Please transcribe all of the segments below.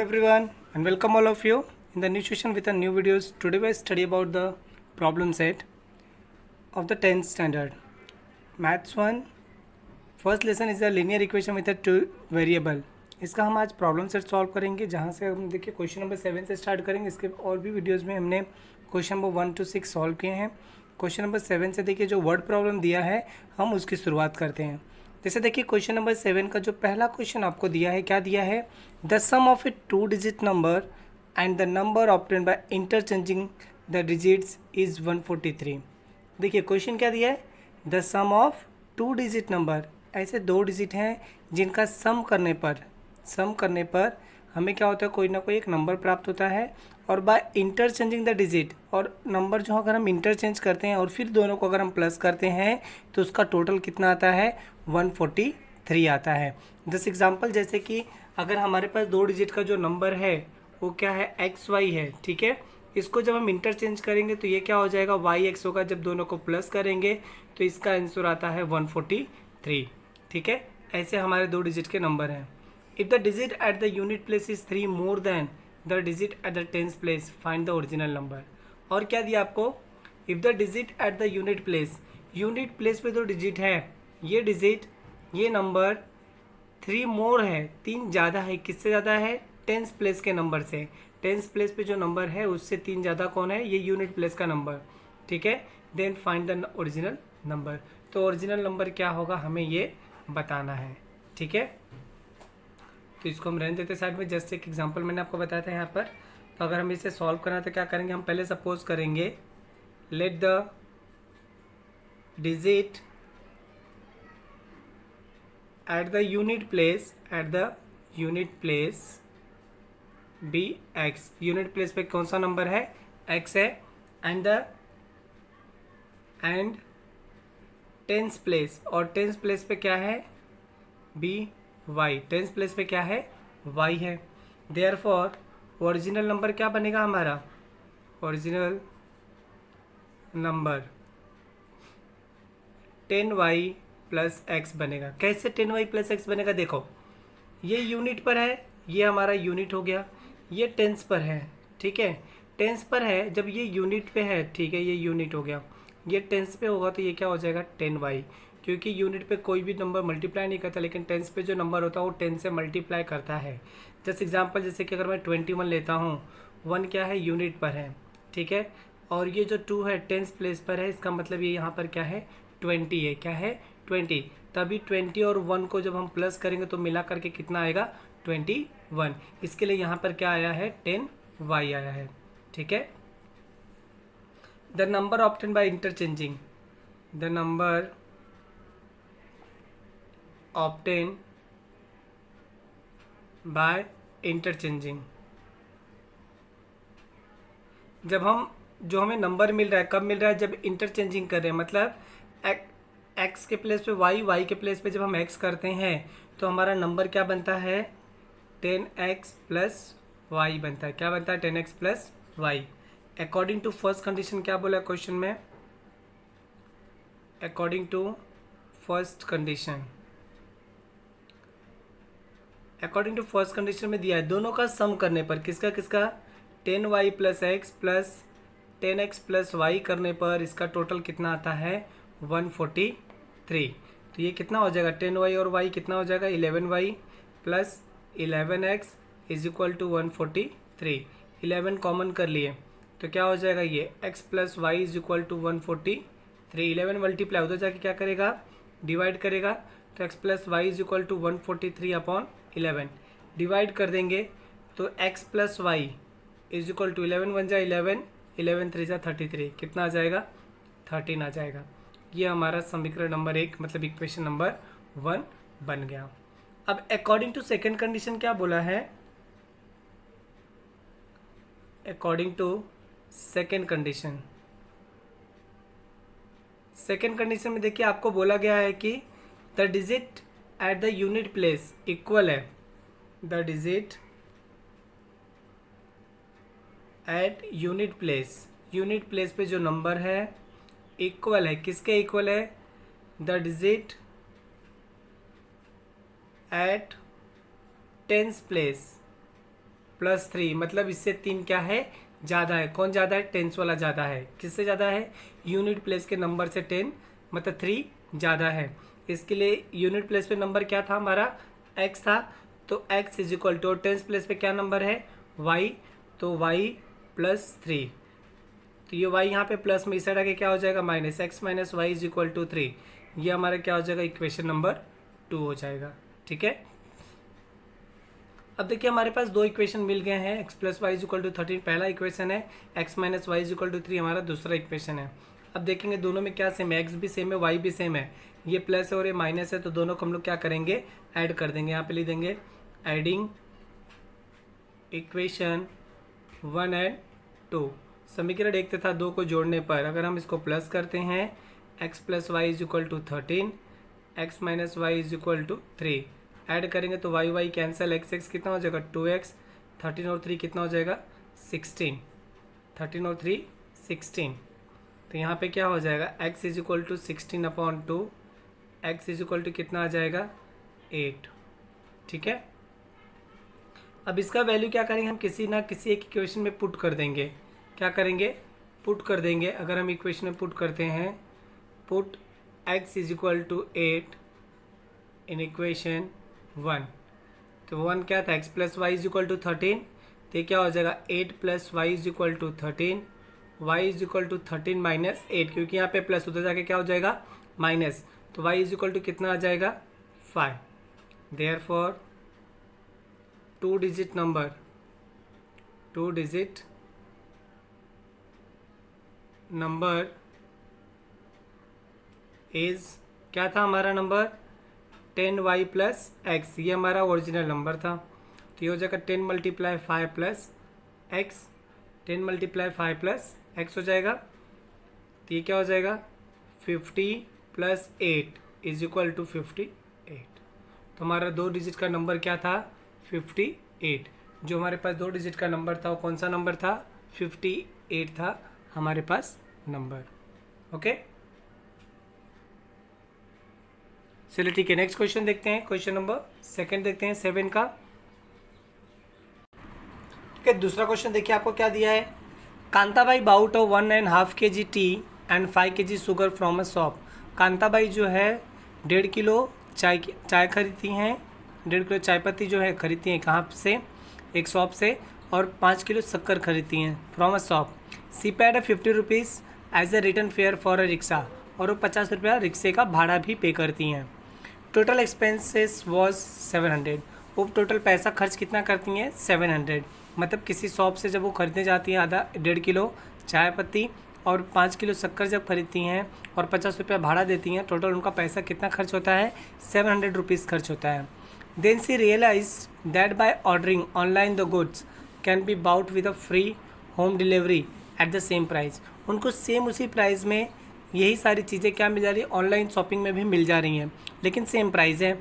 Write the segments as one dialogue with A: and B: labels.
A: Hello everyone and welcome all of you in the new session with a new videos. Today we study about the problem set of the 10th standard. Maths 1 first lesson is a linear equation with a two variable. इसका हम आज problem set solve करेंगे जहाँ से हम देखिए question number 7 से start करेंगे. इसके और भी वीडियोज़ में हमने क्वेश्चन नंबर 1 to 6 सॉल्व किए हैं. क्वेश्चन नंबर 7 से देखिए जो वर्ड प्रॉब्लम दिया है हम उसकी शुरुआत करते हैं. जैसे देखिए क्वेश्चन नंबर 7 का जो पहला क्वेश्चन आपको दिया है, क्या दिया है? The sum of a 2 digit number and the number obtained by interchanging the digits is 143. देखिए क्वेश्चन क्या दिया है? The sum of 2 digit number, ऐसे 2 डिजिट हैं जिनका सम करने पर हमें क्या होता है, कोई ना कोई एक नंबर प्राप्त होता है. और बाय इंटरचेंजिंग द डिजिट, और नंबर जो अगर हम इंटरचेंज करते हैं और फिर दोनों को अगर हम प्लस करते हैं तो उसका टोटल कितना आता है? 143 आता है. जैसे एग्जांपल, जैसे कि अगर हमारे पास 2 डिजिट का जो नंबर है वो क्या है? XY है. ठीक है, इसको जब हम इंटरचेंज करेंगे तो ये क्या हो जाएगा? YX होगा. जब दोनों को प्लस करेंगे तो इसका आंसर आता है 143. ठीक है, ऐसे हमारे 2 डिजिट के नंबर हैं. If the digit at the unit place is 3 more than the digit at the tens place, find the original number. और क्या दिया आपको? If the digit at the unit place पे 2 डिजिट है, ये डिजिट, ये नंबर 3 मोर है, 3 ज़्यादा है. किससे ज़्यादा है? टेंस प्लेस के नंबर से. टेंस प्लेस पे जो नंबर है उससे 3 ज़्यादा कौन है? ये यूनिट प्लेस का नंबर. ठीक है, then find the original number. तो ओरिजिनल नंबर क्या होगा हमें ये बताना है. ठीक है, तो इसको हम रहने देते साइड में. जस्ट एक एग्जांपल मैंने आपको बताया था यहाँ पर. तो अगर हमें इसे सॉल्व करना है तो क्या करेंगे? हम पहले सपोज करेंगे let the digit at the unit place be x. Unit place पे कौन सा नंबर है? एक्स है. एंड टेंस प्लेस, और टेंस प्लेस पे क्या है? B Y. टेंस प्लेस पे क्या है? वाई है. देयरफॉर ओरिजिनल नंबर क्या बनेगा हमारा? Original number 10y plus x बनेगा. कैसे 10y प्लस एक्स बनेगा? देखो, ये यूनिट पर है, ये हमारा यूनिट हो गया. ये टेंस पर है. ठीक है, टेंस पर है. जब ये यूनिट पे है, ठीक है, ये यूनिट हो गया. ये टेंस पे होगा तो ये क्या हो जाएगा? 10y. क्योंकि यूनिट पे कोई भी नंबर मल्टीप्लाई नहीं करता, लेकिन टेंस पे जो नंबर होता है वो 10 से मल्टीप्लाई करता है. जैसे एग्जांपल, जैसे कि अगर मैं 21 लेता हूँ, 1 क्या है? यूनिट पर है. ठीक है, और ये जो 2 है टेंस प्लेस पर है, इसका मतलब ये यहाँ पर क्या है? 20 है. क्या है? 20. तभी 20 और 1 को जब हम प्लस करेंगे तो मिला करके कितना आएगा? 21. इसके लिए यहाँ पर क्या आया है? 10y आया है. ठीक है, the number obtained by interchanging, the number obtain by interchanging. जब हम, जो हमें नंबर मिल रहा है, कब मिल रहा है? जब इंटरचेंजिंग कर रहे हैं. मतलब एक्स के प्लेस पे वाई के प्लेस पे जब हम एक्स करते हैं तो हमारा नंबर क्या बनता है? 10x प्लस वाई बनता है. क्या बनता है? 10x plus y. According to first condition क्या बोला क्वेश्चन में? According to first condition, according to first condition में दिया है दोनों का सम करने पर. किसका किसका? 10y plus x plus 10x plus y करने पर इसका टोटल कितना आता है? 143. तो ये कितना हो जाएगा? 10y और y कितना हो जाएगा? 11y plus 11x is equal to 143. 11 common कर लिए तो क्या हो जाएगा? ये x plus y is equal to 143. 11 multiply उधर जाके क्या करेगा? डिवाइड करेगा. तो x plus y is equal to 143 upon 11. Divide कर देंगे तो x plus y is equal to 11 बन जाए 11, 11 3 जा 33. कितना आ जाएगा? 13 आ जाएगा. ये हमारा समीकरण नंबर 1, मतलब इक्वेशन नंबर 1 बन गया. अब अकॉर्डिंग टू सेकेंड कंडीशन क्या बोला है? According to second condition, second condition में देखिए आपको बोला गया है कि the digit at the unit place equal है, the digit at unit place पे जो नंबर है इक्वल है. किसके इक्वल है? The digit at tens place +3, मतलब इससे 3 क्या है, ज़्यादा है। कौन ज़्यादा है, टेंस वाला ज़्यादा है। किससे ज़्यादा है, यूनिट प्लेस के नंबर से 10 मतलब 3 ज़्यादा है। इसके लिए यूनिट प्लेस पे नंबर क्या था हमारा, x था, तो x is equal to, tens place पे क्या नंबर है, y, तो y +3, तो ये y यहाँ पे प्लस में इस साइड आके क्या हो जाएगा, minus, x minus y is equal to 3। ये हमारा क्या हो जाएगा, इक्वेशन नंबर 2 हो जाएगा। ठीक है, अब देखिए हमारे पास दो इक्वेशन मिल गए हैं। x plus y is equal to 13 पहला इक्वेशन है, x minus y is equal to 3 हमारा दूसरा इक्वेशन है। अब देखेंगे दोनों में क्या सेम है, x भी सेम है, y भी सेम है। ये प्लस है और ये माइनस है, तो दोनों को हम लोग क्या करेंगे, ऐड कर देंगे। यहाँ पे लिख देंगे एडिंग इक्वेशन 1 एंड 2। समीकरण 1 तथा 2 को जोड़ने पर अगर हम इसको प्लस करते हैं, x plus y is equal to 13, x minus y is equal to 3, add करेंगे तो y y cancel, x x कितना हो जाएगा 2x, 13 और 3 कितना हो जाएगा 16, 13 और 3 16। तो यहाँ पे क्या हो जाएगा, x is equal to 16/2, x is equal to कितना आ जाएगा 8। ठीक है, अब इसका वैल्यू क्या करेंगे, हम किसी ना किसी एक इक्वेशन में पुट कर देंगे। क्या करेंगे, पुट कर देंगे। अगर हम इक्वेशन में पुट करते हैं, put x is equal to 8 in equation 1, तो 1 क्या था, x plus y is equal to 13, तो ये क्या हो जाएगा 8 plus y is equal to 13, y is equal to 13 minus 8, क्योंकि यहाँ पे प्लस उधर जाके क्या हो जाएगा माइनस, तो y इज इक्वल टू कितना आ जाएगा 5। Therefore 2 digit number, 2 digit number is, क्या था हमारा नंबर 10y प्लस एक्स, ये हमारा ओरिजिनल नंबर था। तो ये हो जाएगा 10 multiply 5 plus x, 10 multiply 5 plus x हो जाएगा। तो ये क्या हो जाएगा 50 प्लस 8 इज इक्वल टू 58। तो हमारा 2 डिजिट का नंबर क्या था 58। जो हमारे पास 2 डिजिट का नंबर था वो कौन सा नंबर था, 58 था हमारे पास नंबर। ओके, चलिए ठीक है, नेक्स्ट क्वेश्चन देखते हैं। क्वेश्चन नंबर 2 देखते हैं 7 का। ठीक है, दूसरा क्वेश्चन देखिए आपको क्या दिया है, Kantabai bout of 1.5 kg T and 5 kg sugar from a shop. Kantabai जो है 1.5 किलो चाय खरीदती हैं, 1.5 किलो चाय पत्ती जो है खरीदती हैं कहाँ से, एक शॉप से, और 5 किलो शक्कर खरीदती हैं from a shop. She paid 50 rupees as a return fare for a rickshaw, और वो 50 रुपया रिक्शे का भाड़ा भी पे करती हैं। टोटल एक्सपेंसेस वॉज 700, वो टोटल पैसा खर्च कितना करती हैं 700। मतलब किसी शॉप से जब वो खरीदने जाती हैं 1.5 किलो चाय पत्ती और 5 किलो शक्कर जब खरीदती हैं और 50 रुपया भाड़ा देती हैं, टोटल उनका पैसा कितना खर्च होता है 700 रुपीज़ खर्च होता है। Then she realise that by ordering online the goods can be bought with a free home delivery at the same price. उनको सेम उसी प्राइस में यही सारी चीज़ें क्या मिल जा रही है, ऑनलाइन शॉपिंग में भी मिल जा रही हैं, लेकिन सेम प्राइस है।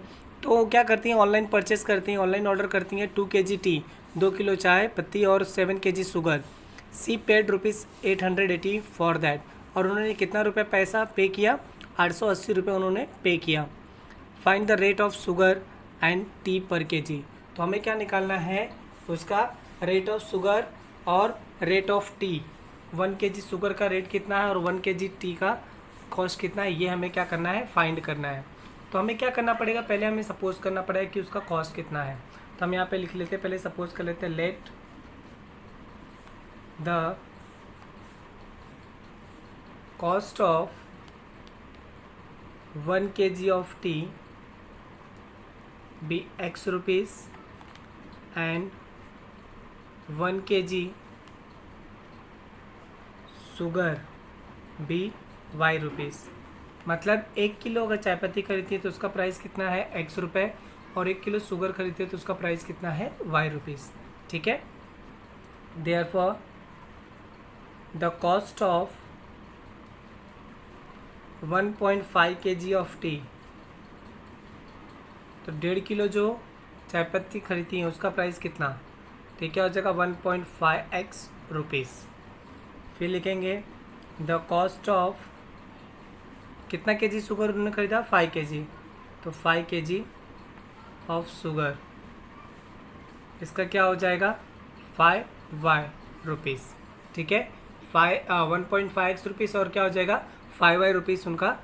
A: तो क्या करती हैं, ऑनलाइन परचेस करती हैं, ऑनलाइन ऑर्डर करती हैं 2 kg टी, 2 किलो चाय पत्ती और 7 kg sugar. She paid ₹880 for that, और उन्होंने कितना रुपये पैसा पे किया, 880 रुपये उन्होंने पे किया। Find the rate of sugar and T पर kg। तो हमें क्या निकालना है, उसका रेट ऑफ शुगर और rate of T. 1 kg sugar का रेट कितना है और 1 kg टी का कॉस्ट कितना है, ये हमें क्या करना है, फाइंड करना है। तो हमें क्या करना पड़ेगा, पहले हमें सपोज करना पड़ेगा कि उसका कॉस्ट कितना है। तो हम यहाँ पे लिख लेते हैं, पहले सपोज कर लेते हैं, let the cost of 1 kg of tea be x rupees and 1 kg sugar be y rupees. मतलब 1 किलो अगर चाय पत्ती खरीदती है तो उसका प्राइस कितना है x रुपये, और 1 किलो शुगर खरीदती है तो उसका प्राइस कितना है y रुपीज़। ठीक है, therefore the cost of 1.5 kg of T, तो 1.5 किलो जो चाय पत्ती खरीदती है उसका प्राइस कितना, तो क्या हो जाएगा 1.5x रुपीज़। फिर लिखेंगे द कॉस्ट ऑफ, कितना kg शुगर उन्होंने खरीदा 5 kg, तो 5 kg ऑफ शुगर, इसका क्या हो जाएगा 5y रुपीज़, ठीक है। 1.5x रुपीज़ और क्या हो जाएगा 5y रुपीज़ उनका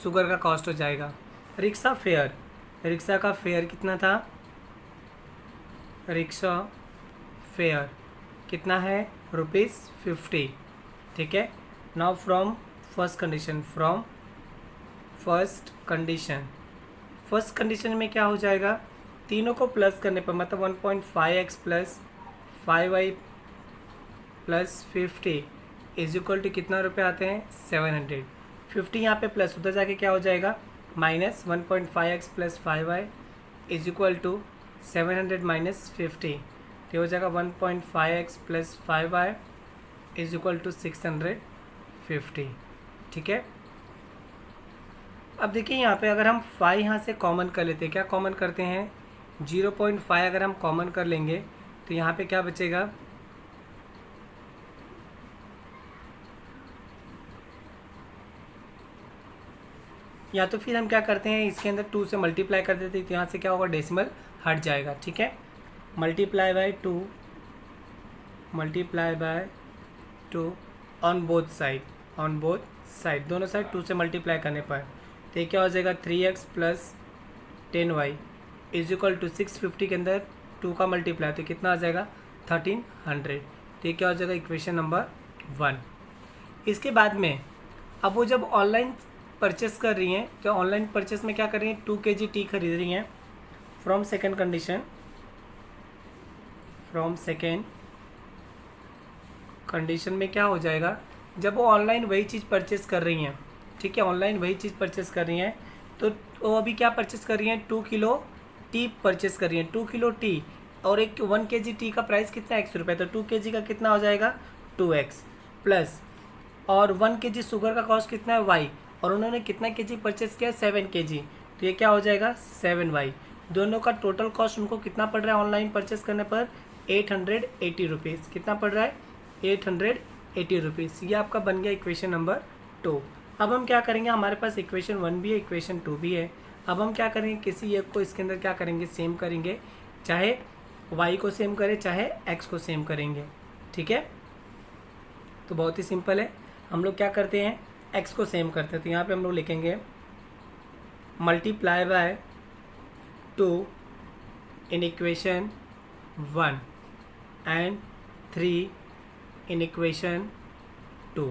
A: शुगर का कॉस्ट हो जाएगा। रिक्शा फेयर, रिक्शा का फेयर कितना था, रिक्शा फेयर कितना है ₹50, ठीक है। Now from first condition, from first condition, first condition में क्या हो जाएगा, तीनों को प्लस करने पर मतलब 1.5x plus 5y plus 50 is equal to कितना रुपये आते हैं 700। 50 यहाँ पे प्लस उधर जाके क्या हो जाएगा minus 1.5x plus 5y is equal to 700 minus 50, तो हो जाएगा 1.5x plus 5y is equal to 650, ठीक है। अब देखिए यहाँ पे अगर हम 5 यहाँ से कॉमन कर लेते हैं, क्या कॉमन करते हैं 0.5 अगर हम कॉमन कर लेंगे तो यहाँ पे क्या बचेगा, या तो फिर हम क्या करते हैं इसके अंदर 2 से मल्टीप्लाई कर देते हैं, तो यहाँ से क्या होगा डेसिमल हट जाएगा, ठीक है। Multiply by 2, multiply by 2 on both side, on both side दोनों साइड 2 से मल्टीप्लाई करने पर तो ये क्या हो जाएगा 3x plus 10y is equal to 650 के अंदर 2 का मल्टीप्लाई तो कितना आ जाएगा 1300, तो ये क्या हो जाएगा इक्वेशन नंबर 1। इसके बाद में अब वो जब ऑनलाइन परचेस कर रही हैं तो ऑनलाइन परचेस में क्या कर रही हैं 2 kg टी खरीद रही हैं। From second condition, from second condition में क्या हो जाएगा, जब वो ऑनलाइन वही चीज़ परचेस कर रही हैं, ठीक है, ऑनलाइन वही चीज़ परचेस कर रही हैं तो वो अभी क्या परचेस कर रही हैं 2 किलो टी परचेस कर रही हैं, 2 किलो टी और एक 1 kg टी का प्राइस कितना x रुपये, तो 2 kg का कितना हो जाएगा 2x प्लस और 1 kg शुगर का कॉस्ट कितना है y और उन्होंने कितना kg परचेस किया 7 kg, तो ये क्या हो जाएगा 7y। दोनों का टोटल कॉस्ट उनको कितना पड़ रहा है ऑनलाइन परचेस करने पर 880 रुपीज़, कितना पड़ रहा है 880 रुपीज़। ये आपका बन गया इक्वेशन नंबर 2। अब हम क्या करेंगे, हमारे पास इक्वेशन 1 भी है इक्वेशन 2 भी है। अब हम क्या करेंगे किसी एक को इसके अंदर क्या करेंगे सेम करेंगे, चाहे y को सेम करें चाहे x को सेम करेंगे, ठीक है। तो बहुत ही सिंपल है, हम लोग क्या करते हैं x को सेम करते हैं, तो यहाँ पे हम लोग लिखेंगे multiply by 2 in equation 1 and 3 in equation 2।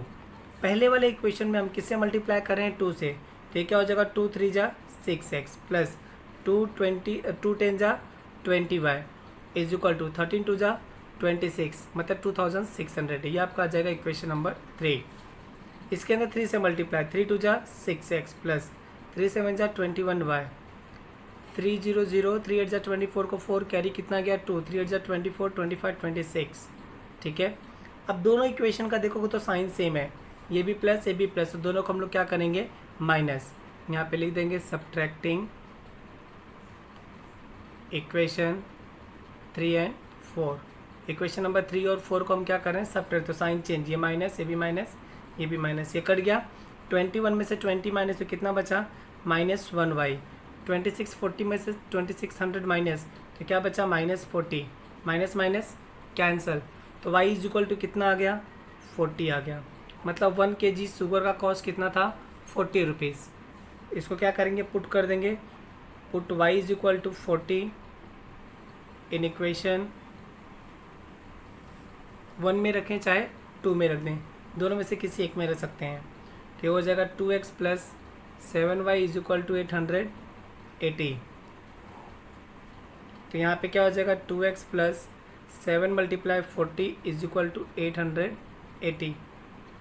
A: पहले वाले इक्वेशन में हम किससे मल्टीप्लाई कर रहे हैं 2 से, तो ये क्या हो जाएगा 2 3 जा 6x प्लस 2 10 जा 20y इज इक्वल टू 13 2 जा 26 मतलब 2600, ये आपका आ जाएगा इक्वेशन नंबर 3। इसके अंदर 3 से मल्टीप्लाई 3 2 जा 6x प्लस 3 7 जा 21y 3 0 0 3 8 जा 24 को 4 कैरी कितना गया 2 3 8 जा 24 25 26, ठीक है। अब दोनों इक्वेशन का देखोगे तो साइन सेम है, ये भी प्लस ये भी प्लस, तो दोनों को हम लोग क्या करेंगे माइनस, यहाँ पे लिख देंगे subtracting equation 3 and 4। Equation number 3 और 4 को हम क्या कर रहे हैं सब्ट्रैक्ट, तो साइन चेंज, ये माइनस ये भी माइनस ये भी माइनस, ये कट गया 21 में से 20 माइनस तो कितना बचा -1y, 26 40 में से 2600 माइनस तो क्या बचा -40, माइनस माइनस कैंसल, तो y इज इक्वल टू कितना आ गया 40 आ गया, मतलब 1 kg शुगर का कॉस्ट कितना था 40 रुपीज़। इसको क्या करेंगे पुट कर देंगे, put y is equal to 40 in equation 1 में रखें चाहे 2 में रख दें, दोनों में से किसी एक में रख सकते हैं, तो हो जाएगा 2x plus 7y is equal to 880। तो यहाँ पे क्या हो जाएगा 2x plus 7 multiply 40 is equal to 880,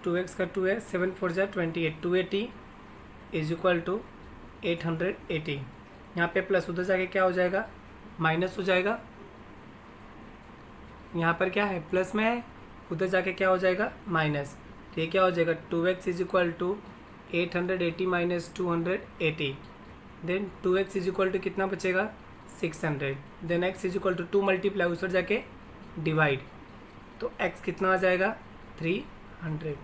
A: 2x का 2 है 7 4 जा 28 280 इज इक्वल टू 880। यहाँ पे प्लस उधर जाके क्या हो जाएगा माइनस हो जाएगा, यहाँ पर क्या है प्लस में है उधर जाके क्या हो जाएगा माइनस, तो ये क्या हो जाएगा 2x is equal to 880 minus 280, then 2x is equal to कितना बचेगा 600, then x is equal to 2 multiply उस पर जाके डिवाइड, तो x कितना आ जाएगा 300।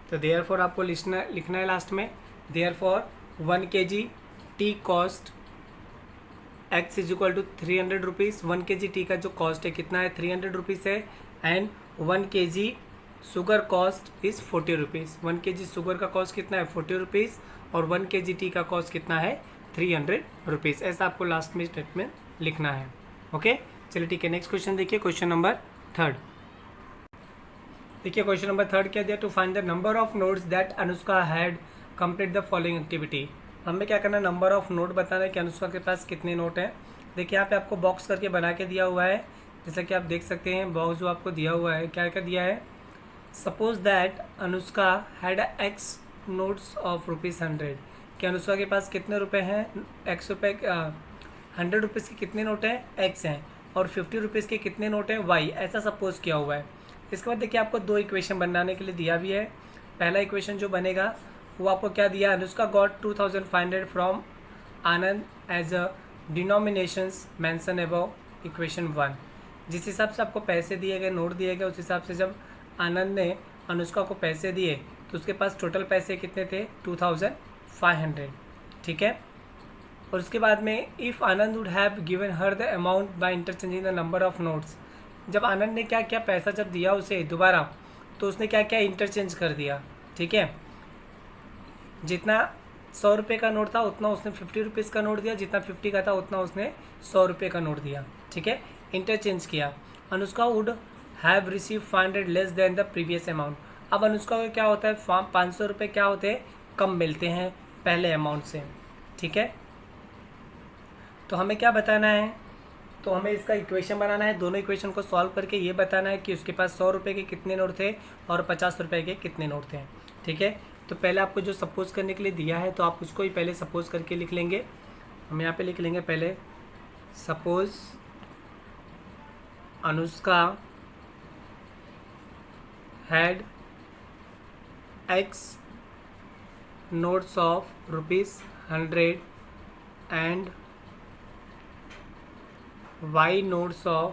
A: तो देयरफॉर आपको लिखना है लास्ट में, therefore 1 kg tea cost x is equal to 300 rupees. 1 kg tea का जो कॉस्ट है कितना है, 300 रुपीज़ है। And 1 kg sugar cost is 40 rupees. 1 kg sugar का कॉस्ट कितना है, 40 रुपीज़, और 1 kg टी का कॉस्ट कितना है, 300 रुपीज़। ऐसा आपको लास्ट में स्टेटमेंट लिखना है। ओके, चलिए ठीक है। नेक्स्ट क्वेश्चन देखिए, क्वेश्चन नंबर 3। देखिए क्वेश्चन नंबर 3 क्या दिया, to find the number of notes that Anushka had complete the following activity. हमें क्या करना है, नंबर ऑफ नोट बताना है कि अनुष्का के पास कितने नोट हैं। देखिए यहाँ पे आपको बॉक्स करके बना के दिया हुआ है, जैसा कि आप देख सकते हैं। बॉक्स जो आपको दिया हुआ है, क्या क्या दिया है, suppose that Anushka had x notes of ₹100। कि अनुष्का के पास कितने रुपए हैं, एक्स रुपये, 100 रुपीज़ के कितने नोट हैं, एक्स हैं, और 50 रुपीज़ के कितने नोट हैं, वाई। ऐसा सपोज किया हुआ है। इसके बाद देखिए आपको 2 इक्वेशन बनाने के लिए दिया भी है। पहला इक्वेशन जो बनेगा वो आपको क्या दिया, Anushka got 2500 from Anand as a denominations mention above equation 1। जिस हिसाब से आपको पैसे दिए गए, नोट दिए गए, उस हिसाब से जब आनंद ने अनुष्का को पैसे दिए तो उसके पास टोटल पैसे कितने थे, 2500। ठीक है। और उसके बाद में if Anand would have given her the amount by interchanging the number of notes. जब आनंद ने क्या क्या पैसा जब दिया उसे दोबारा, तो उसने क्या क्या इंटरचेंज कर दिया। ठीक है, जितना 100 रुपये का नोट था उतना उसने 50 रुपीज़ का नोट दिया, जितना 50 का था उतना उसने 100 रुपये का नोट दिया। ठीक है, इंटरचेंज किया। Anushka would have receive 500 less than the previous amount. अब अनुष्का का क्या होता है, 500 रुपये क्या होते हैं, कम मिलते हैं पहले अमाउंट से। ठीक है, तो हमें क्या बताना है, तो हमें इसका इक्वेशन बनाना है। दोनों इक्वेशन को सॉल्व करके ये बताना है कि उसके पास 100 रुपये के कितने नोट थे और 50 रुपये के कितने नोट थे। ठीक है, तो पहले आपको जो सपोज करने के लिए दिया है तो आप उसको ही पहले सपोज करके लिख लेंगे। हम यहाँ पे लिख लेंगे पहले, suppose Anushka had x notes of ₹100 and y notes of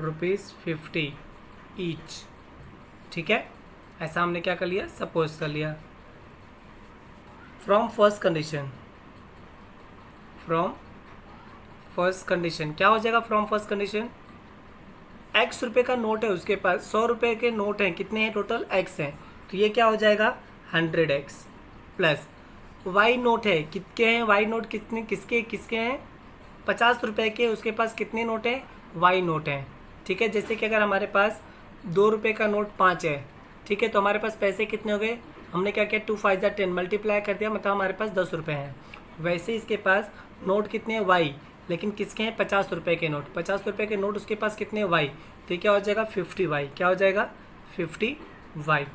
A: ₹50 each. ठीक है, ऐसा हमने क्या कर लिया, सपोज कर लिया। फ्रॉम फर्स्ट कंडीशन क्या हो जाएगा, फ्रॉम फर्स्ट कंडीशन x रुपये का नोट है उसके पास, 100 रुपये के नोट हैं, कितने हैं टोटल, x हैं, तो ये क्या हो जाएगा 100x प्लस y नोट है, कितने हैं y नोट, कितने किसके हैं, 50 रुपये के, उसके पास कितने नोट हैं, वाई नोट हैं। ठीक है, जैसे कि अगर हमारे पास 2 रुपये का नोट 5 है, ठीक है, तो हमारे पास पैसे कितने हो गए, हमने क्या किया, 2 5 10 मल्टीप्लाई कर दिया, मतलब हमारे पास 10 रुपये हैं। वैसे इसके पास नोट कितने हैं, वाई, लेकिन किसके हैं, 50 रुपये के नोट। 50 रुपये के नोट उसके पास कितने वाई, तो क्या हो जाएगा 50 वाई, क्या हो जाएगा 50 वाई।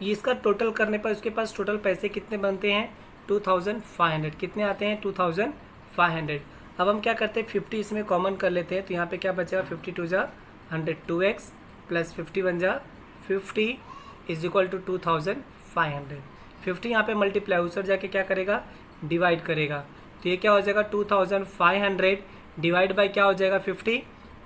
A: इसका टोटल करने पर उसके पास टोटल पैसे कितने बनते हैं, 2500। कितने आते हैं, 2500। अब हम क्या करते हैं, 50 इसमें कॉमन कर लेते हैं, तो यहाँ पे क्या बचेगा, 50 2 जा 100, 2x प्लस 50 बन जा 50 इज इक्वल टू 2500। 50 यहाँ पे मल्टीप्लाई उधर जाके क्या करेगा, डिवाइड करेगा, तो ये क्या हो जाएगा 2500 डिवाइड बाई क्या हो जाएगा 50,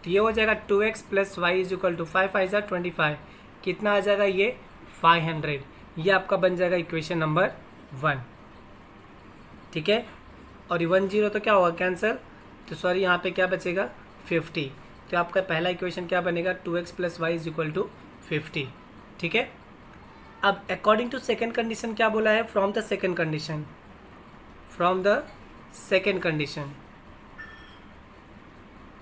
A: तो ये हो जाएगा 2x plus y is equal to 5 5 जा 25। कितना आ जाएगा ये 500। ये आपका बन जाएगा इक्वेशन नंबर 1। ठीक है, और ये 1 0 तो क्या होगा, कैंसिल, तो सॉरी यहाँ पे क्या बचेगा 50। तो आपका पहला इक्वेशन क्या बनेगा, 2x plus y is equal to 50। ठीक है, अब अकॉर्डिंग टू सेकेंड कंडीशन क्या बोला है, फ्रॉम द सेकेंड कंडीशन।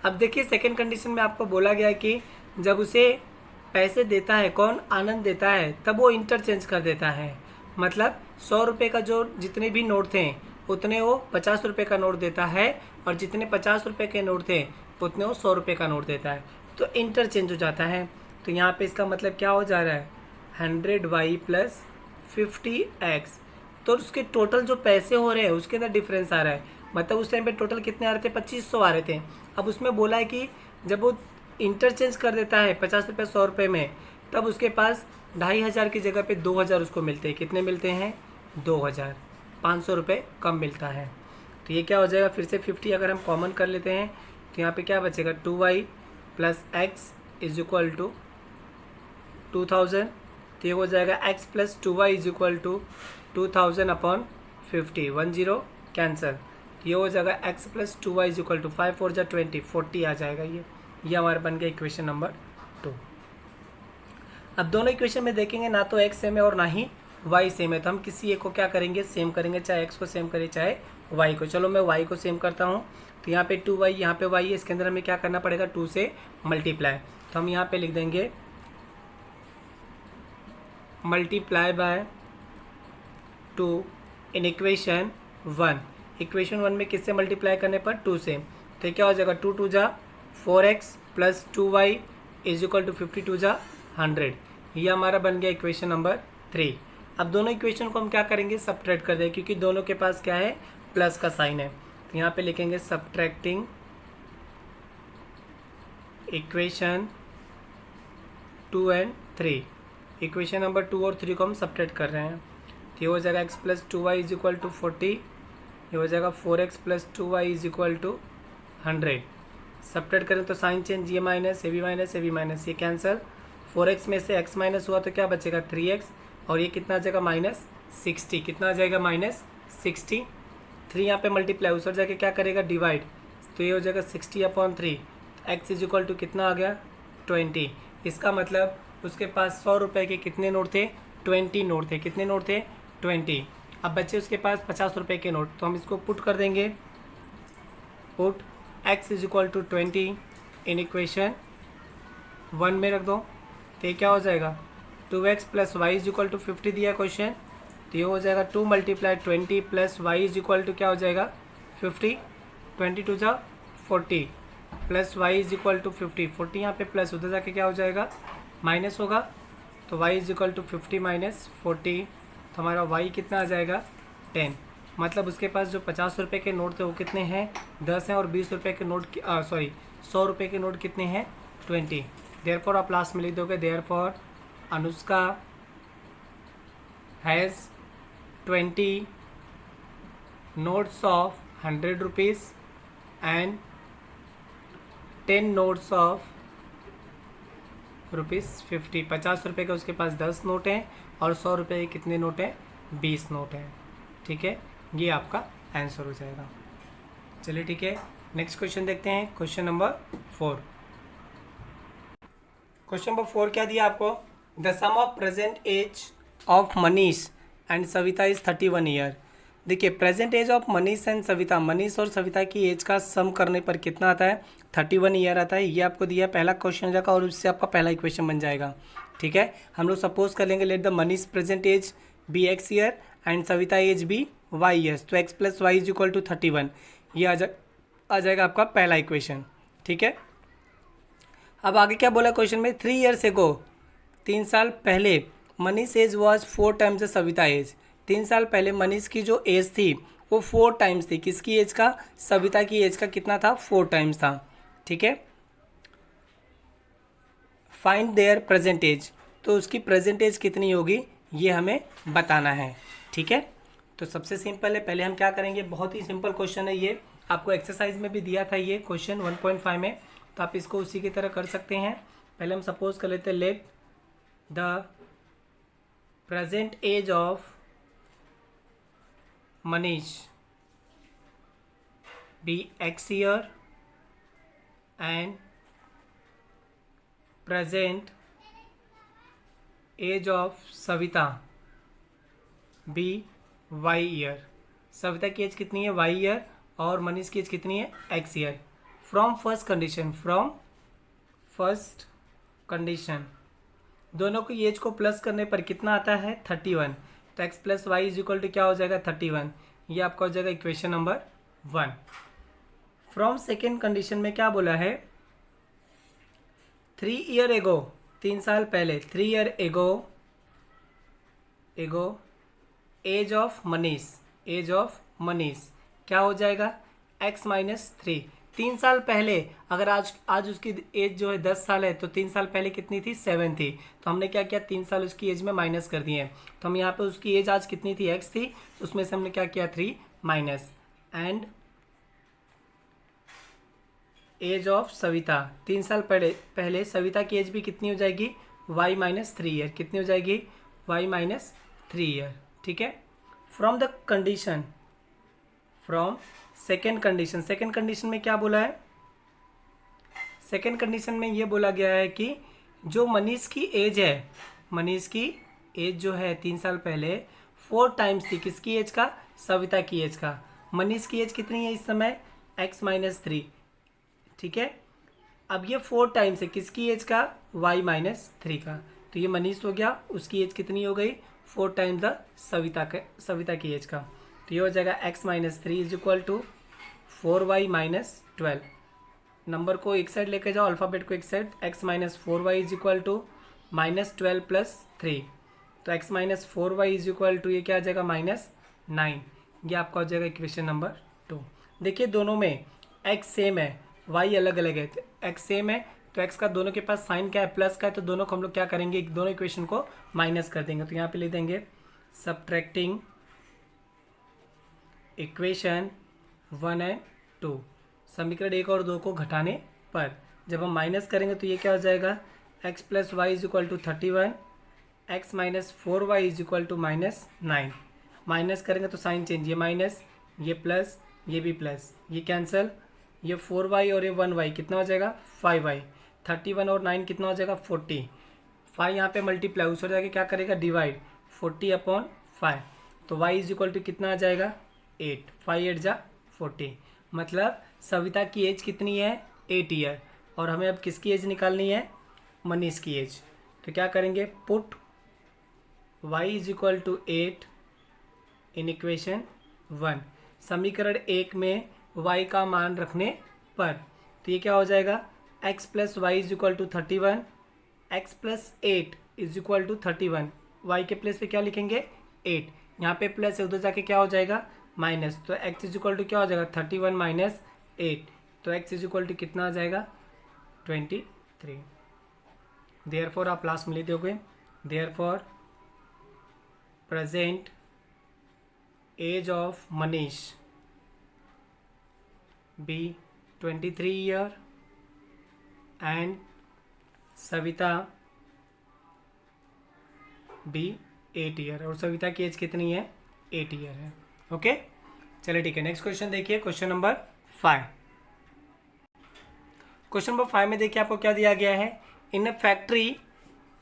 A: अब देखिए सेकेंड कंडीशन में आपको बोला गया है कि जब उसे पैसे देता है, कौन, आनंद देता है, तब वो इंटरचेंज कर देता है। मतलब 100 रुपये का जो जितने भी नोट थे उतने वो 50 रुपये का नोट देता है, और जितने 50 रुपये के नोट थे उतने वो 100 रुपये का नोट देता है, तो इंटरचेंज हो जाता है। तो यहाँ पे इसका मतलब क्या हो जा रहा है, 100y प्लस 50x। तो उसके टोटल जो पैसे हो रहे हैं उसके अंदर डिफरेंस आ रहा है, मतलब उस टाइम पे टोटल कितने आ रहे थे, 2500 आ रहे थे। अब उसमें बोला है कि जब वो इंटरचेंज कर देता है 50 रुपये 100 रुपये में, तब उसके पास 2500 की जगह पे 2000 उसको मिलते हैं। कितने मिलते हैं, 2000, 500 रुपये कम मिलता है। तो ये क्या हो जाएगा, फिर से 50 अगर हम कॉमन कर लेते हैं तो यहाँ पे क्या बचेगा, 2y plus x is equal to 2000। तो ये हो जाएगा x plus 2y is equal to 2000 upon 50, 1 0 cancel. तो ये हो जाएगा x plus 2y is equal to 5 4 जा 20, 40 आ जाएगा। ये हमारा बन गया इक्वेशन नंबर 2। अब दोनों इक्वेशन में देखेंगे ना तो x सेम है और ना ही y सेम है, तो हम किसी एक को क्या करेंगे, सेम करेंगे, चाहे x को सेम करें चाहे y को। चलो मैं y को सेम करता हूँ, तो यहाँ पे 2y, यहाँ पे y है, इसके अंदर हमें क्या करना पड़ेगा, 2 से मल्टीप्लाई। तो हम यहाँ पे लिख देंगे multiply by 2 in equation 1। Equation 1 में किससे मल्टीप्लाई करने पर, 2 से। तो क्या हो जाएगा, 2 2 जा 4x plus 2y is equal to 52 जा 100। ये हमारा बन गया इक्वेशन नंबर 3। अब दोनों इक्वेशन को हम क्या करेंगे, सब्ट्रैक्ट कर देंगे, क्योंकि दोनों के पास क्या है, प्लस का साइन है। तो यहाँ पे लिखेंगे subtracting equation 2 and 3। Equation number 2 और 3 को हम सब्ट्रैक्ट कर रहे हैं। तो ये हो जाएगा x plus 2y is equal to 40, ये हो जाएगा 4x plus 2y is equal to 100। Subtract करें तो साइन चेंज, ये minus, A B minus, A B minus, ये कैंसिल। 4x में से x माइनस हुआ तो क्या बचेगा, 3x, और ये कितना आ जाएगा, माइनस 60। कितना आ जाएगा, माइनस 60। 3 यहाँ पे मल्टीप्लाई, उस और जाके क्या करेगा, डिवाइड, तो ये हो जाएगा 60/3। x इज इक्वल टू कितना आ गया, 20। इसका मतलब उसके पास 100 रुपये के कितने नोट थे, 20 नोट थे। कितने नोट थे, 20। अब बच्चे उसके पास 50 रुपये के नोट, तो हम इसको पुट कर देंगे, put x is equal to 20 in equation 1 में रख दो। तो ये क्या हो जाएगा, 2x plus y is equal to 50 दिया क्वेश्चन, तो ये हो जाएगा 2 multiply 20 plus y is equal to क्या हो जाएगा, 50। 22 जा 40 plus y is equal to 50, 40 यहाँ पे प्लस, उधर जाके क्या हो जाएगा, माइनस होगा। तो y is equal to 50 minus 40, तो हमारा y कितना आ जाएगा, 10। मतलब उसके पास जो 50 रुपये के नोट थे वो कितने हैं, 10 हैं, और 20 रुपये के नोट 100 रुपये के नोट कितने हैं, 20। देयरफॉर आप लास्ट में लिख दोगे, therefore Anushka has 20 notes of 100 rupees and 10 notes of ₹50। 50 रुपये के उसके पास 10 नोट हैं, और 100 रुपये के कितने नोट हैं, 20 नोट हैं। ठीक है, ये आपका आंसर हो जाएगा। चलिए ठीक है, नेक्स्ट क्वेश्चन देखते हैं, क्वेश्चन नंबर 4। क्वेश्चन नंबर 4 क्या दिया आपको, the sum of present age of Manish and Savita is 31 year. देखिए present age of Manish and Savita, Manish और सविता की एज का सम करने पर कितना आता है, 31 ईयर आता है। ये आपको दिया पहला क्वेश्चन जाएगा, और उससे आपका पहला इक्वेशन बन जाएगा। ठीक है, हम लोग सपोज कर लेंगे, let the Manish present age be x year and Savita age be y years, तो x plus y is equal to 31। ये आ जाएगा आपका पहला इक्वेशन। ठीक है, अब आगे क्या बोला क्वेश्चन में, 3 ईयर्स एगो, 3 साल पहले Manish age was 4 times the Savita age. 3 साल पहले मनीष की जो एज थी वो 4 टाइम्स थी, किसकी एज का, सविता की एज का कितना था, 4 टाइम्स था। ठीक है, फाइंड देयर प्रेजेंट एज, तो उसकी प्रेजेंट एज कितनी होगी ये हमें बताना है। ठीक है, तो सबसे सिंपल है, पहले हम क्या करेंगे, बहुत ही सिंपल क्वेश्चन है ये, आपको एक्सरसाइज में भी दिया था ये क्वेश्चन 1.5 में, तो आप इसको उसी की तरह कर सकते हैं। पहले हम सपोज कर लेते हैं, let the present age of Manish be x year and present age of Savita be y year. Savita की एज कितनी है, y ईयर, और मनीष की एज कितनी है, x year. From first condition दोनों की एज को प्लस करने पर कितना आता है, 31। तो x plus y is equal to क्या हो जाएगा, 31। ये आपका हो जाएगा equation number 1। From second condition में क्या बोला है, 3 ईयर एगो, 3 साल पहले, 3 year ago as of Manish क्या हो जाएगा, x माइनस 3। 3 साल पहले, अगर आज उसकी एज जो है 10 साल है, तो 3 साल पहले कितनी थी, 7 थी। तो हमने क्या किया, 3 साल उसकी एज में माइनस कर दिए। तो हम यहाँ पे उसकी एज आज कितनी थी, x थी, तो उसमें से हमने क्या किया, 3 minus, and age of Savita, 3 साल पहले सविता की एज भी कितनी हो जाएगी, y माइनस 3 ईयर। कितनी हो जाएगी, y माइनस 3 ईयर। ठीक है, from the from second condition. Second condition में क्या बोला है? सेकेंड कंडीशन में ये बोला गया है कि जो मनीष की एज है, मनीष की एज जो है 3 साल पहले 4 टाइम्स थी किसकी एज का? सविता की एज का। मनीष की एज कितनी है इस समय? x-3, ठीक है। अब ये 4 टाइम्स है किसकी एज का? y-3 का। तो ये मनीष हो गया, उसकी एज कितनी हो गई? 4 टाइम्स द सविता की एज का। तो ये हो जाएगा x-3 is equal to 4y-12। Number को एक साइड लेके जाओ, अल्फ़ाबेट को एक side. x-4y is equal to -12 + 3। तो x-4y इज इक्वल टू ये क्या आ जाएगा? -9। ये आपका हो जाएगा इक्वेशन नंबर 2। देखिए दोनों में x सेम है, y अलग अलग है। तो x सेम है तो x का दोनों के पास साइन क्या है? प्लस का है। तो दोनों को हम लोग क्या करेंगे? दोनों इक्वेशन को माइनस कर देंगे। तो यहाँ पे लिख देंगे सब्ट्रैक्टिंग इक्वेशन 1 एंड 2, समीकरण 1 और 2 को घटाने पर जब हम माइनस करेंगे तो ये क्या हो जाएगा? x + y is equal to 31, x-4y is equal to -9। Minus करेंगे तो साइन चेंज, ये माइनस, ये प्लस, ये भी प्लस, ये कैंसिल, ये 4y और ये 1y कितना हो जाएगा? 5y। 31 और 9 कितना हो जाएगा? 40। 5 यहाँ पे मल्टीप्लाई, उस जाके क्या करेगा? डिवाइड 40/5। तो y इज इक्वल टू कितना आ जाएगा? 8। 5 8 जा 40। मतलब सविता की एज कितनी है? 8 ईयर। और हमें अब किसकी एज निकालनी है? मनीष की एज। तो क्या करेंगे? Put y is equal to 8 in equation 1। समीकरण 1 में y का मान रखने पर तो ये क्या हो जाएगा? x + y is equal to 31, x + 8 is equal to 31। y के प्लेस पे क्या लिखेंगे? 8। यहाँ पे प्लस है, उधर जाके क्या हो जाएगा? माइनस। तो x इज इक्वल टू क्या हो जाएगा? 31 - 8। तो x इज इक्वल टू कितना आ जाएगा? 23। देयरफॉर आप लास्ट में लिख दोगे therefore present age of Manish be 23 year and Savita be 8 year. और सविता की एज कितनी है? 8 ईयर है। ओके, चलिए ठीक है। नेक्स्ट क्वेश्चन देखिए, क्वेश्चन नंबर 5। क्वेश्चन नंबर 5 में देखिए आपको क्या दिया गया है? In a factory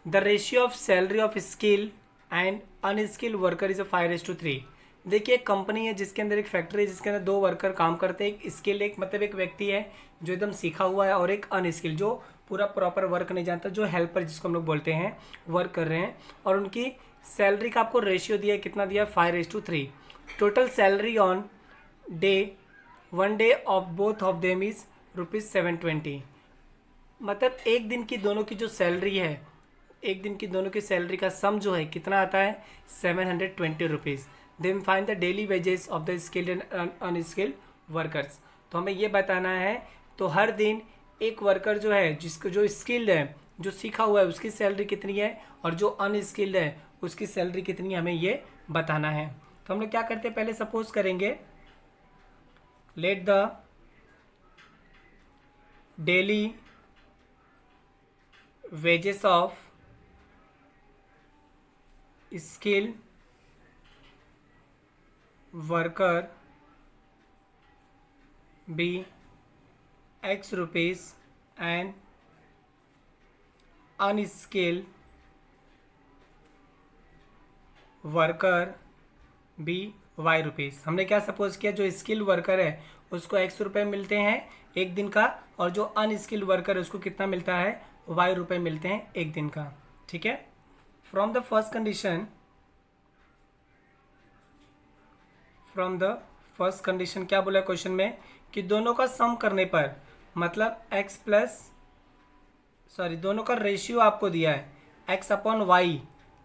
A: the ratio of salary of skill and unskilled worker is 5:3। देखिए एक कंपनी है जिसके अंदर एक फैक्ट्री है जिसके अंदर 2 वर्कर काम करते हैं। एक स्किल, एक मतलब एक व्यक्ति है जो एकदम सीखा हुआ है, और एक अनस्किल जो पूरा प्रॉपर वर्क नहीं जानता, जो हेल्पर जिसको हम लोग बोलते हैं, वर्क कर रहे हैं। और उनकी सैलरी का आपको रेशियो दिया है, कितना दिया है? 5:3। Total salary on day 1 day of both of them is ₹720। मतलब एक दिन की दोनों की जो सैलरी है, एक दिन की दोनों की सैलरी का सम जो है कितना आता है? 720 rupees. Then find the daily wages of the skilled and unskilled workers. तो हमें ये बताना है। तो हर दिन एक वर्कर जो है, जिसको जो स्किल्ड है, जो सीखा हुआ है, उसकी सैलरी कितनी है, और जो अनस्किल्ड है उसकी सैलरी कितनी है, हमें ये बताना है। तो हम लोग क्या करते हैं? पहले सपोज करेंगे let the daily wages of skilled worker bee X rupees and unskilled worker bee Y rupees. हमने क्या सपोज किया? जो स्किल्ड वर्कर है उसको X रुपये मिलते हैं एक दिन का, और जो अनस्किल्ड वर्कर है उसको कितना मिलता है? Y रुपये मिलते हैं एक दिन का। ठीक है। फ्रॉम द फर्स्ट कंडीशन क्या बोला क्वेश्चन में? कि दोनों का सम करने पर, मतलब दोनों का रेशियो आपको दिया है x/y।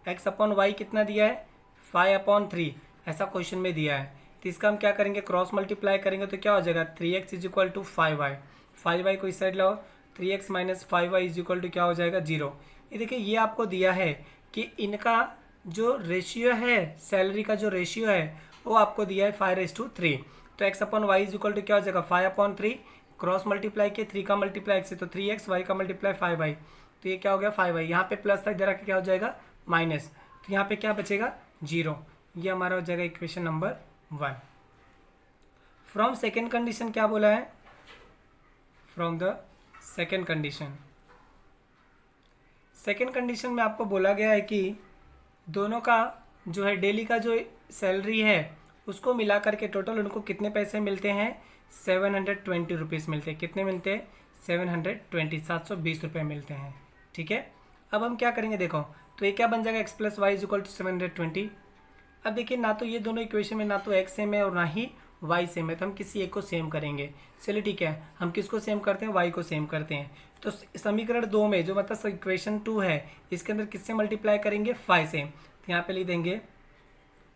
A: x/y कितना दिया है? 5/3 ऐसा क्वेश्चन में दिया है। तो इसका हम क्या करेंगे? क्रॉस मल्टीप्लाई करेंगे तो क्या हो जाएगा? 3x is equal to 5y। 5y को इस साइड लाओ, 3x - 5y is equal to क्या हो जाएगा? 0। ये देखिए ये आपको दिया है कि इनका जो रेशियो है, सैलरी का जो रेशियो है वो आपको दिया है 5:3। तो x/y इज इक्वल टू क्या हो जाएगा? 5/3। क्रॉस मल्टीप्लाई के 3 का मल्टीप्लाई x से, तो 3x, y का मल्टीप्लाई 5y। तो ये क्या हो गया? 5y। यहाँ पे प्लस था, इधर आके क्या हो जाएगा? माइनस। तो यहाँ पे क्या बचेगा? 0। ये हमारा हो जाएगा equation number 1। From second condition क्या बोला है, from the second condition, second condition में आपको बोला गया है कि दोनों का जो है डेली का जो सैलरी है उसको मिला करके टोटल उनको कितने पैसे मिलते हैं, 720 रुपीज़ मिलते हैं। कितने मिलते हैं, 720, 720 रुपये मिलते हैं। ठीक है, अब हम क्या करेंगे देखो, तो ये क्या बन जाएगा, x plus y is equal to 720। अब देखिए ना तो ये दोनों इक्वेशन में ना तो x सेम है और ना ही y सेम है, तो हम किसी एक को सेम करेंगे। चलिए ठीक है, हम किसको सेम करते हैं, y को सेम करते हैं। तो समीकरण 2 में जो मतलब इक्वेशन 2 है इसके अंदर किससे मल्टीप्लाई करेंगे, 5 से। तो यहाँ पे लिख देंगे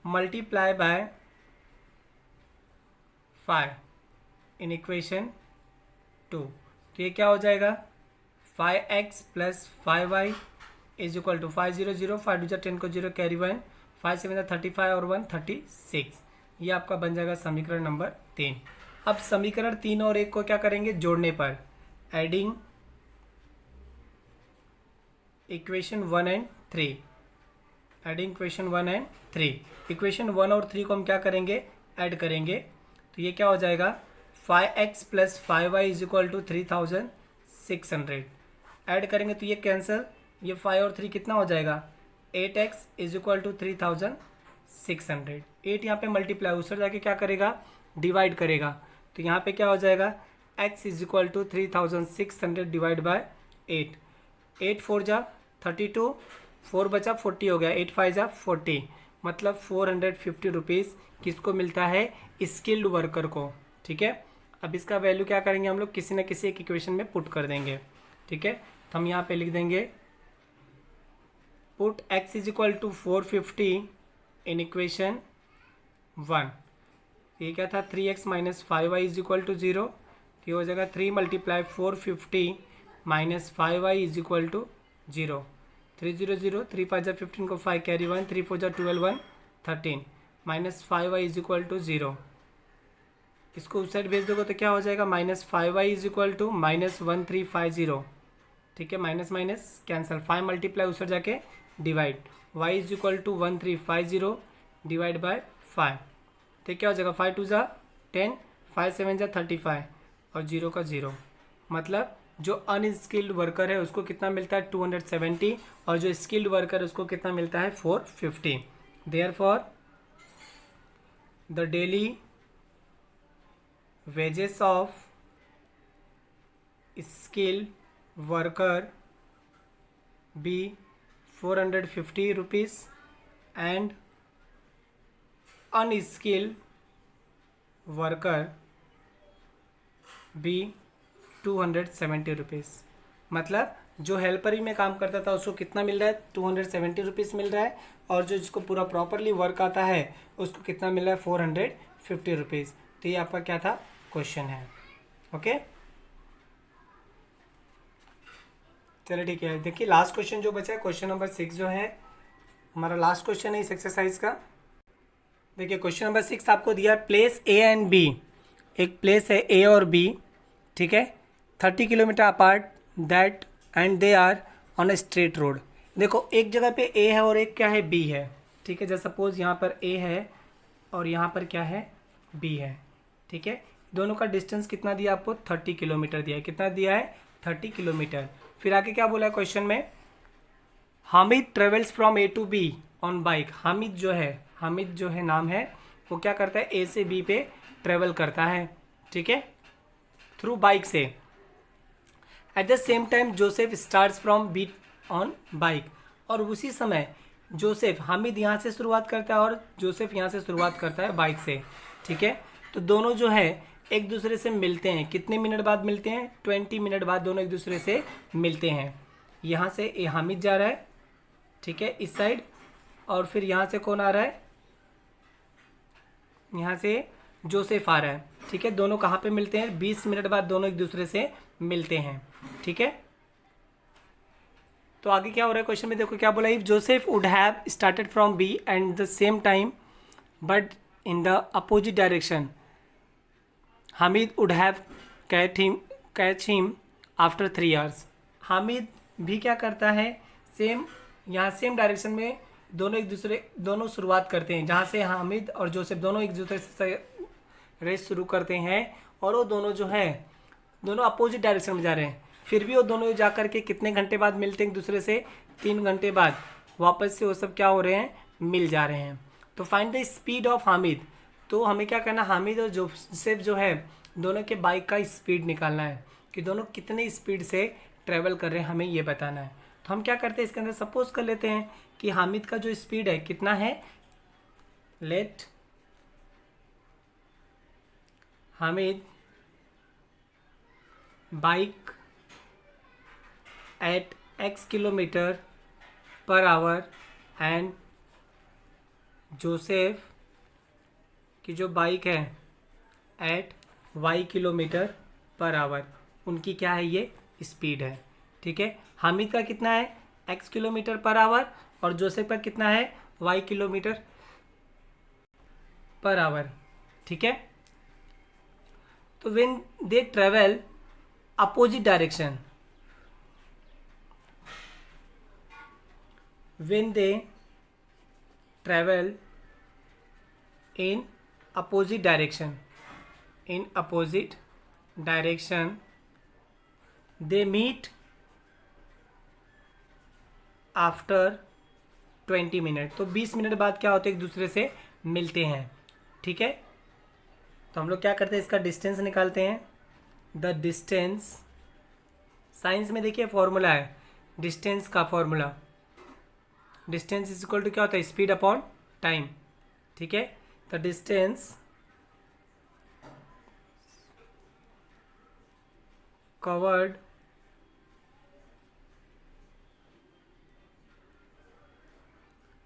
A: मल्टीप्लाई बाय 5 इन इक्वेशन 2। तो ये क्या हो जाएगा, 5x plus 5y is equal to 5 0 0, 5 2 10 को 0 कैरी 1, 5 7 35 और 1 36। ये आपका बन जाएगा समीकरण नंबर 3। अब समीकरण 3 और 1 को क्या करेंगे, जोड़ने पर, adding equation 1 and 3, adding equation 1 and 3, equation 1 और 3 को हम क्या करेंगे, ऐड करेंगे। तो ये क्या हो जाएगा, 5x plus 5y is equal to 3600। Add करेंगे तो ये कैंसिल, ये 5 और 3 कितना हो जाएगा, 8x इज इक्वल टू 3600। 8 यहाँ पे मल्टीप्लाई, उस जाके क्या करेगा, डिवाइड करेगा। तो यहाँ पे क्या हो जाएगा, x is equal to 3600 divide by 8। 8 4 जा 32, 4 बचा 40 हो गया, 8 5 जा 40, मतलब 450 रुपीज़ किसको मिलता है, स्किल्ड वर्कर को। ठीक है, अब इसका वैल्यू क्या करेंगे हम लोग, किसी न किसी एक इक्वेशन में पुट कर देंगे। ठीक है, तो हम यहाँ पे लिख देंगे put x is equal to 450 in equation 1। ये क्या था, 3x minus 5y is equal to 0। तो ये हो जाएगा 3 multiply 450 minus 5y is equal to 0। 3 0 0, 3 5 जा 15 को 5 कैरी 1, 3 4 जा 12 1 13 minus 5y is equal to 0। इसको उस साइड भेज दोगे तो क्या हो जाएगा, minus 5y is equal to minus 1350। ठीक है, माइनस माइनस कैंसिल, 5 मल्टीप्लाई उस साइड जाके divide, y is equal to 1350 divide by 5। तो क्या हो जाएगा, 5 2 जा 10, 5 7 जा 35 और 0 का 0, मतलब जो अनस्किल्ड वर्कर है उसको कितना मिलता है, 270, और जो स्किल्ड वर्कर है उसको कितना मिलता है, 450। Therefore the daily wages of skilled worker be 450 rupees and unskilled worker be 270 rupees. मतलब जो हेल्पर ही में काम करता था उसको कितना मिल रहा है, 270 रुपीज़ मिल रहा है, और जो जिसको पूरा प्रॉपरली वर्क आता है उसको कितना मिल रहा है, 450 रुपीज़। तो ये आपका क्या था, क्वेश्चन है। ओके, चलिए ठीक है, देखिए लास्ट क्वेश्चन जो बचा है, क्वेश्चन नंबर 6 जो है हमारा लास्ट क्वेश्चन है इस एक्सरसाइज का। देखिए क्वेश्चन नंबर 6 आपको दिया है, प्लेस ए एंड बी, एक प्लेस है ए और बी, ठीक है, 30 kilometre apart that and they are on a straight road. देखो एक जगह पे ए है और एक क्या है, बी है। ठीक है, जैसे सपोज यहाँ पर ए है और यहाँ पर क्या है, बी है। ठीक है, दोनों का डिस्टेंस कितना दिया आपको, 30 किलोमीटर दिया है। कितना दिया है, 30 किलोमीटर। फिर आगे क्या बोला है क्वेश्चन में, Hamid travels from A to B on bike. Hamid जो है नाम है, वो क्या करता है, ए से बी पे ट्रेवल करता है, ठीक है, थ्रू बाइक से। Eight the same time Joseph starts from B on bike, और उसी समय जोसेफ, हामिद यहाँ से शुरुआत करता है और जोसेफ यहाँ से शुरुआत करता है बाइक से। ठीक है, तो दोनों जो है एक दूसरे से मिलते हैं, कितने मिनट बाद मिलते हैं, 20 मिनट बाद दोनों एक दूसरे से मिलते हैं। यहाँ से ए हामिद जा रहा है, ठीक है, इस साइड, और फिर यहाँ से कौन आ रहा है, यहाँ से जोसेफ आ रहा है। ठीक है, दोनों कहाँ पे मिलते हैं, 20 मिनट बाद दोनों एक दूसरे से मिलते हैं। ठीक है, तो आगे क्या हो रहा है क्वेश्चन में, देखो क्या बोला, if Joseph would have started from B and the same time but in the opposite direction, Hamid would have catch him after 3 hours. Hamid भी क्या करता है, सेम यहाँ सेम डायरेक्शन में दोनों शुरुआत करते हैं, जहाँ से हामिद और जोसेफ दोनों एक दूसरे से रेस शुरू करते हैं और वो दोनों जो है दोनों अपोजिट डायरेक्शन में जा रहे हैं, फिर भी वो दोनों जा कर के कितने घंटे बाद मिलते हैं एक दूसरे से? 3 घंटे बाद वापस से वो सब क्या हो रहे हैं? मिल जा रहे हैं। तो find the speed of Hamid. तो हमें क्या करना, हामिद और जोसेफ जो है दोनों के बाइक का स्पीड निकालना है कि दोनों कितने स्पीड से ट्रेवल कर रहे हैं, हमें ये बताना है। तो हम क्या करते हैं इसके अंदर, सपोज कर लेते हैं कि हामिद का जो स्पीड है कितना है, let Hamid bike at x kilometre per hour and Joseph की जो बाइक है at y kilometre per hour, उनकी क्या है ये स्पीड है। ठीक है, हामिद का कितना है x किलोमीटर पर आवर और जोसेफ का कितना है y किलोमीटर पर आवर। ठीक है, तो when they travel opposite direction, when they travel in opposite direction they meet after 20 minute. तो 20 मिनट बाद क्या होते हैं, एक दूसरे से मिलते हैं। ठीक है, तो हम लोग क्या करते हैं, इसका डिस्टेंस निकालते हैं। द डिस्टेंस, साइंस में देखिए फॉर्मूला है डिस्टेंस का, formula distance is equal to क्या होता है, स्पीड अपॉन टाइम। ठीक है, the distance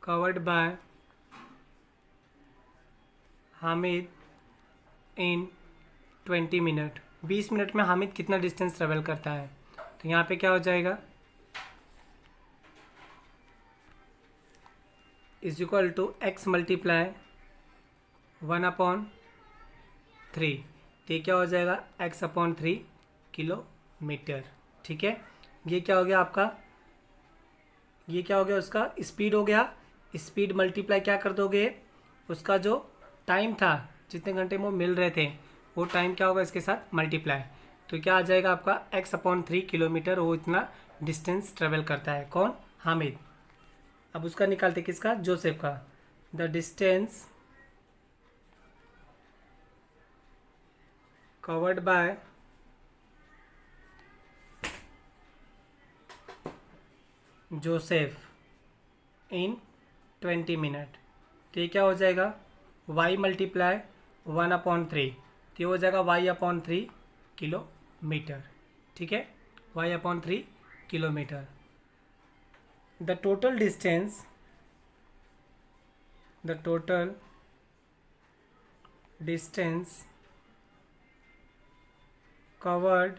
A: covered by Hamid in 20 minute. 20 minute में हामिद कितना डिस्टेंस ट्रेवल करता है? तो यहाँ पे क्या हो जाएगा, is equal to x multiply 1/3। तो ये क्या हो जाएगा, x/3 किलोमीटर। ठीक है, ये क्या हो गया आपका, ये क्या हो गया, उसका स्पीड हो गया। स्पीड मल्टीप्लाई क्या कर दोगे, उसका जो टाइम था, जितने घंटे में वो मिल रहे थे, वो टाइम क्या होगा इसके साथ मल्टीप्लाई। तो क्या आ जाएगा आपका x/3 किलोमीटर, वो इतना डिस्टेंस ट्रेवल करता है। कौन? हामिद। अब उसका निकालते किसका, जोसेफ का। The distance covered bye Joseph in 20 minute. तो ये क्या हो जाएगा, y मल्टीप्लाई 1/3। तो ये हो जाएगा y/3 किलोमीटर। ठीक है, y/3 kilometre. The total distance covered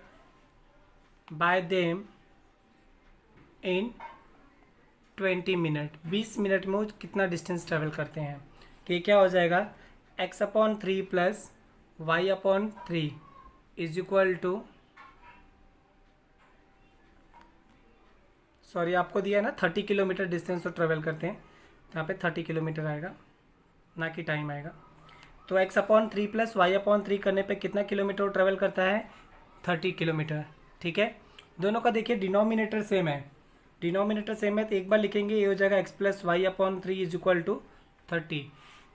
A: by them in 20 minute. 20 minute में वो कितना डिस्टेंस ट्रेवल करते हैं? तो ये क्या हो जाएगा, x/3 plus y/3 is equal to, sorry आपको दिया है ना 30 किलोमीटर डिस्टेंस तो ट्रेवल करते हैं, तो यहाँ पे 30 किलोमीटर आएगा, ना कि टाइम आएगा। तो x/3 प्लस y/3 करने पे कितना किलोमीटर ट्रेवल करता है, 30 किलोमीटर। ठीक है, दोनों का देखिए डिनोमिनेटर सेम है, डिनोमिनेटर सेम है, तो एक बार लिखेंगे, ये हो जाएगा x plus y/3 is equal to 30।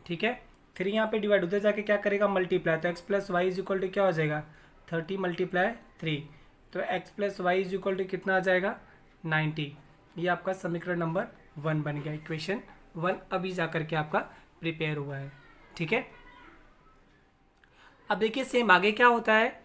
A: ठीक है, 3 यहाँ पे डिवाइड उधर जाके क्या करेगा, मल्टीप्लाई। तो x plus y is equal to क्या हो जाएगा, 30 × 3। तो x plus y is equal to कितना आ जाएगा, 90। ये आपका समीकरण नंबर 1 बन गया, इक्वेशन 1 अभी जा करके आपका प्रिपेयर हुआ है। ठीक है, अब देखिए सेम आगे क्या होता है।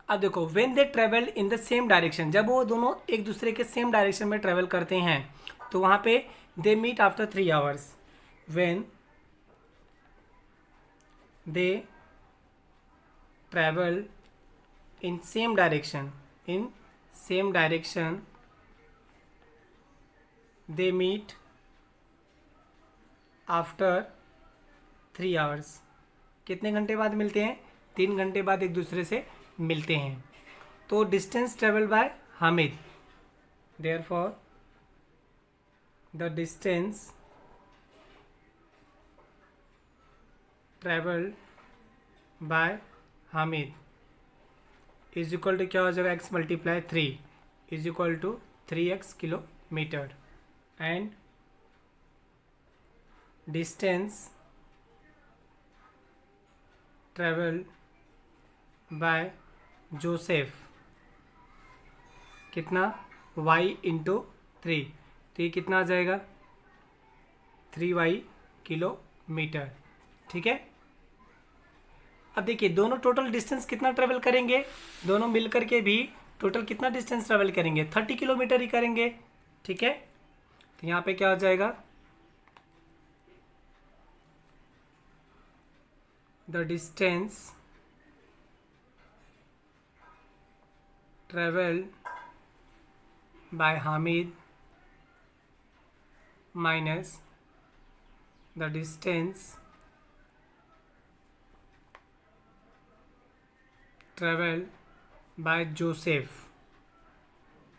A: अब देखो when they travel in the same direction, जब वो दोनों एक दूसरे के सेम डायरेक्शन में ट्रेवल करते हैं तो वहां पे they meet after 3 hours. When they travel in same direction they meet after 3 hours। कितने घंटे बाद मिलते हैं, 3 घंटे बाद एक दूसरे से मिलते हैं। तो distance travel by Hamid, therefore the distance travelled by Hamid is equal to क्या हो जाएगा, x multiply 3 is equal to 3x kilometre and distance travelled by Joseph कितना, y इंटू 3, तो ये कितना आ जाएगा 3y किलोमीटर। ठीक है, अब देखिए दोनों टोटल डिस्टेंस कितना ट्रेवल करेंगे, दोनों मिलकर के भी टोटल कितना डिस्टेंस ट्रेवल करेंगे, 30 किलोमीटर ही करेंगे। ठीक है, तो यहाँ पे क्या हो जाएगा, the distance travelled by Hamid minus the distance travel by Joseph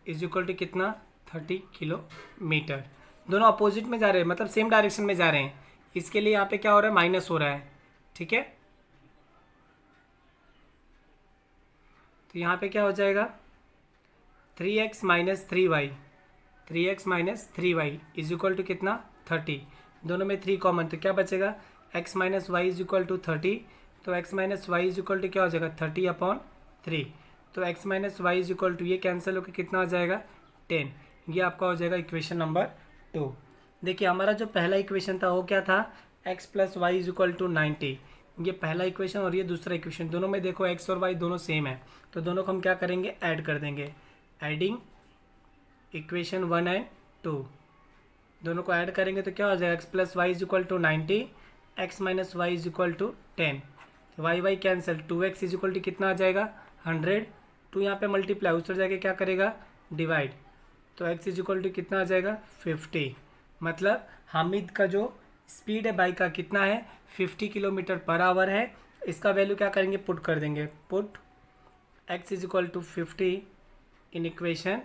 A: is equal to कितना 30 किलोमीटर। दोनों अपोजिट में जा रहे हैं, मतलब सेम डायरेक्शन में जा रहे हैं, इसके लिए यहाँ पे क्या हो रहा है, माइनस हो रहा है। ठीक है, तो यहाँ पे क्या हो जाएगा 3x minus 3y, 3x minus 3y is equal to कितना 30, दोनों में 3 कॉमन, तो क्या बचेगा x minus y is equal to 30, तो x minus y is equal to क्या हो जाएगा 30/3, तो x minus y is equal to ये कैंसिल होकर कितना आ जाएगा 10, ये आपका हो जाएगा इक्वेशन नंबर 2। देखिए हमारा जो पहला इक्वेशन था वो क्या था, x plus y is equal to 90, ये पहला इक्वेशन और ये दूसरा इक्वेशन, दोनों में देखो x और y दोनों सेम है, तो दोनों को हम क्या करेंगे ऐड कर देंगे, एडिंग इक्वेशन 1 एंड 2, दोनों को ऐड करेंगे तो क्या हो जाएगा x plus y is equal to 90, x minus y is equal to 10, y y cancel, 2x is equal to कितना आ जाएगा 100, 2 यहाँ पे मल्टीप्लाई उस तरह जाके क्या करेगा डिवाइड, तो x इज इक्वल टू कितना आ जाएगा 50, मतलब हामिद का जो स्पीड है बाइक का कितना है 50 किलोमीटर पर आवर है। इसका वैल्यू क्या करेंगे पुट कर देंगे, put x is equal to 50 in equation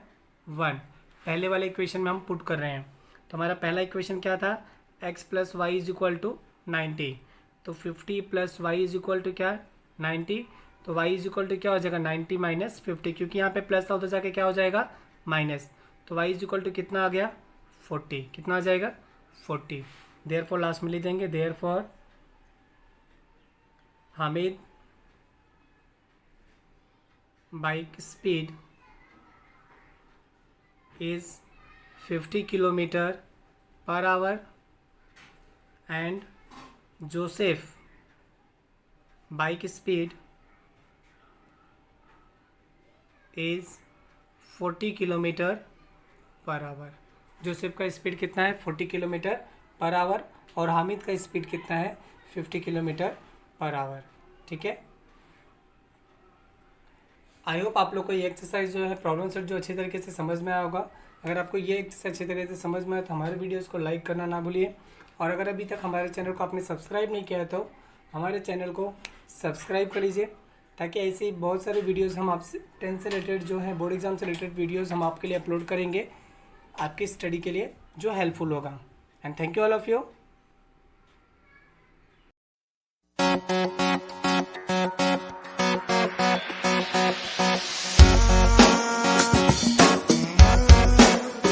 A: 1, पहले वाले इक्वेशन में हम पुट कर रहे हैं, तो हमारा पहला इक्वेशन क्या था x plus y is equal to 90, तो 50 plus y is equal to क्या 90, तो y इज इक्वल टू क्या हो जाएगा 90 माइनस 50, क्योंकि यहाँ पे प्लस था उधर जाके क्या हो जाएगा माइनस, तो y इज इक्वल टू कितना आ गया 40, कितना आ जाएगा 40, देयरफॉर लास्ट में लिख देंगे, therefore Hamid bike speed is 50 kilometre per hour and Joseph bike speed is 40 kilometre per our. Joseph का स्पीड कितना है 40 किलोमीटर पर आवर और हामिद का स्पीड कितना है 50 किलोमीटर पर आवर। ठीक है, आई होप आप लोग को ये एक्सरसाइज जो है प्रॉब्लम सेट जो अच्छी तरीके से समझ में आया होगा। अगर आपको ये एक्सरसाइज अच्छी तरीके से समझ में आए तो हमारे वीडियोस को लाइक करना ना भूलिए, और अगर अभी तक हमारे चैनल को आपने सब्सक्राइब नहीं किया है तो हमारे चैनल को सब्सक्राइब कर लीजिए, ताकि ऐसी बहुत सारे वीडियोस हम आपसे 10 से रिलेटेड जो है बोर्ड एग्जाम से रिलेटेड वीडियोस हम आपके लिए अपलोड करेंगे आपकी स्टडी के लिए, जो हेल्पफुल होगा। And thank you all of you.